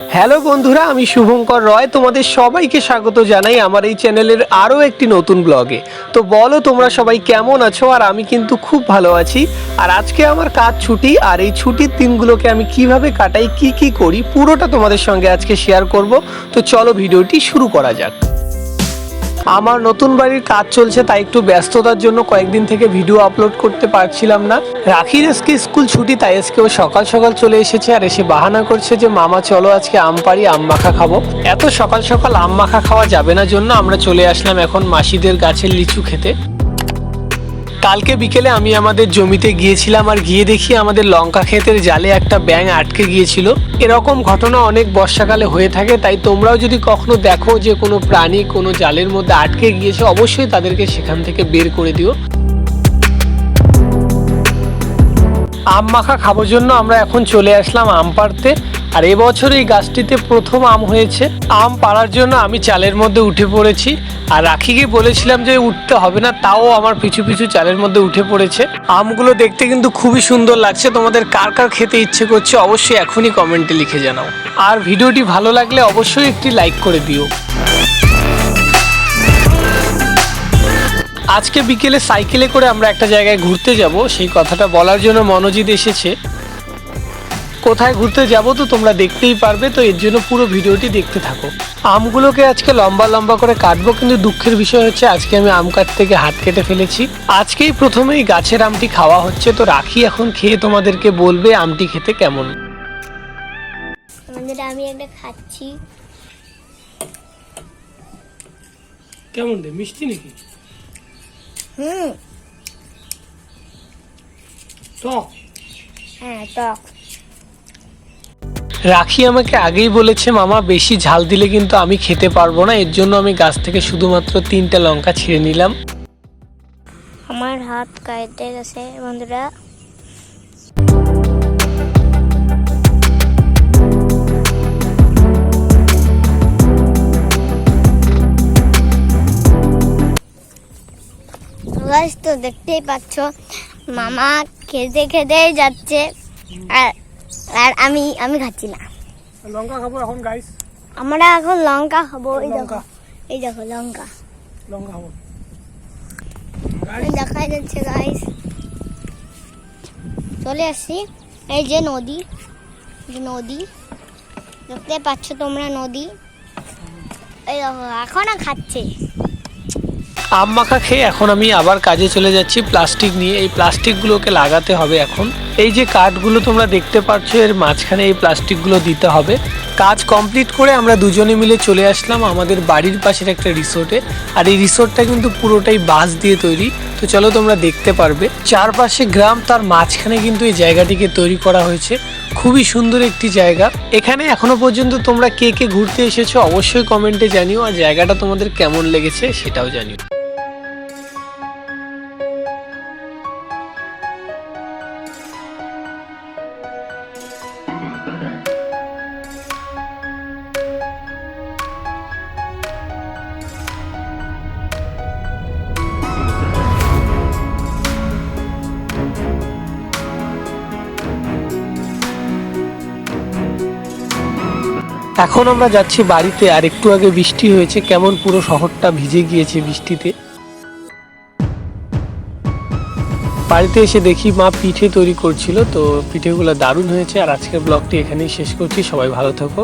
Hello বন্ধুরা, আমি শুভঙ্কর রয় তোমাদের সবাইকে স্বাগত জানাই আমার এই চ্যানেলের আরও একটি নতুন ব্লগে। তো বলো তোমরা সবাই কেমন আছো? আর আমি কিন্তু খুব ভালো আছি। আর আজকে আমার কাজ ছুটি, আর এই ছুটির দিনগুলোকে আমি কিভাবে কাটাই, কি করি, পুরোটা তোমাদের সঙ্গে আজকে শেয়ার করব। তো চলো ভিডিওটি শুরু করা যাক। আমার নতুন বাড়ির কাজ চলছে, তাই একটু ব্যস্ততার জন্য কয়েকদিন থেকে ভিডিও আপলোড করতে পারছিলাম না। রাখির আজকে স্কুল ছুটি, তাই আজকে ও সকাল সকাল চলে এসেছে আর এসে বাহানা করছে যে মামা চলো আজকে আম পাড়ি, আম মাখা খাবো। এত সকাল সকাল আম মাখা খাওয়া যাবে না, জন্য আমরা চলে আসলাম এখন মাসিদের গাছের লিচু খেতে। কালকে বিকেলে আমি আমাদের জমিতে গিয়েছিলাম আর গিয়ে দেখি আমাদের লঙ্কা ক্ষেতের জালে একটা ব্যাঙ আটকে গিয়েছিল। এরকম ঘটনা অনেক বর্ষাকালে হয়ে থাকে, তাই তোমরাও যদি কখনো দেখো যে কোনো প্রাণী কোনো জালের মধ্যে আটকে গিয়েছে, অবশ্যই তাদেরকে সেখান থেকে বের করে দিও। আম মাখা খাবার জন্য আমরা এখন চলে আসলাম আম পাড়তে। আর এবছর এই গাছটিতে প্রথম আম হয়েছে। আম পাড়ার জন্য আমি চালের মধ্যে উঠে পড়েছি, আর রাখিকে বলেছিলাম যে উঠতে হবে না, তাও আমার পিছু পিছু চালের মধ্যে উঠে পড়েছে। আমগুলো দেখতে কিন্তু খুবই সুন্দর লাগছে। তোমাদের কার কার খেতে ইচ্ছে করছে অবশ্যই এখনই কমেন্টে লিখে জানাও। আর ভিডিওটি ভালো লাগলে অবশ্যই একটি লাইক করে দিও। আজকে বিকেলে সাইকেলে করে আমরা একটা জায়গায় ঘুরতে যাব, সেই কথাটা বলার জন্য মনোজিৎ এসেছে। কোথায় ঘুরতে যাব তো তোমরা দেখতেই পারবে, তো এর জন্য পুরো ভিডিওটি দেখতে থাকো। আমগুলোকে আজকে লম্বা লম্বা করে কাটবো, কিন্তু দুঃখের বিষয় হচ্ছে আজকে আমি আম কাটতে গিয়ে হাত কেটে ফেলেছি। আজকেই প্রথমেই গাছের আমটি খাওয়া হচ্ছে, তো রাখি এখন খেয়ে তোমাদেরকে বলবে আমটি খেতে কেমন। আমি একটা খাচ্ছি। কেমন রে, মিষ্টি নাকি? টক? হ্যাঁ, টক। রাখি আমাকে আগেই বলেছে মামা বেশি ঝাল দিলে কিন্তু আমি খেতে পারবো না, এর জন্য আমি গাছ থেকে শুধুমাত্র 3টা লঙ্কা ছিঁড়ে নিলাম। আমার হাত কাটতে গেছে বন্ধুরা। গাইস, তো দেখতেই পাচ্ছ মামা খেতে খেতেই যাচ্ছে, আর আমি খাচ্ছি না। লঙ্কা খাবো এখন গাইস। আমরা এখন লঙ্কা খাবো। এই দেখো লঙ্কা খাবো। দেখা যাচ্ছে গাইস। চলে আসছি, এই যে নদী দেখতে পাচ্ছ তোমরা, নদী। এই দেখো এখনো খাচ্ছে। আম মাখা খেয়ে এখন আমি আবার কাজে চলে যাচ্ছি প্লাস্টিক নিয়ে। এই প্লাস্টিকগুলোকে লাগাতে হবে এখন। এই যে কাঠগুলো তোমরা দেখতে পাচ্ছ, এর মাঝখানে এই প্লাস্টিকগুলো দিতে হবে। কাজ কমপ্লিট করে আমরা দুজনে মিলে চলে আসলাম আমাদের বাড়ির পাশের একটা রিসোর্টে। আর এই রিসোর্টটা কিন্তু পুরোটাই বাঁশ দিয়ে তৈরি। তো চলো তোমরা দেখতে পারবে, চারপাশে গ্রাম, তার মাঝখানে কিন্তু এই জায়গাটিকে তৈরি করা হয়েছে। খুবই সুন্দর একটি জায়গা। এখানে এখনো পর্যন্ত তোমরা কে কে ঘুরতে এসেছো অবশ্যই কমেন্টে জানিও, আর জায়গাটা তোমাদের কেমন লেগেছে সেটাও জানিও। এখন আমরা যাচ্ছি বাড়িতে। আর একটু আগে বৃষ্টি হয়েছে, কেমন পুরো শহরটা ভিজে গিয়েছে বৃষ্টিতে। বাড়িতে এসে দেখি মা পিঠে তৈরি করছিল, তো পিঠেগুলো দারুণ হয়েছে। আর আজকের ব্লগটি এখানেই শেষ করছি। সবাই ভালো থাকো।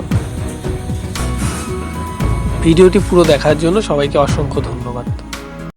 ভিডিওটি পুরো দেখার জন্য সবাইকে অসংখ্য ধন্যবাদ।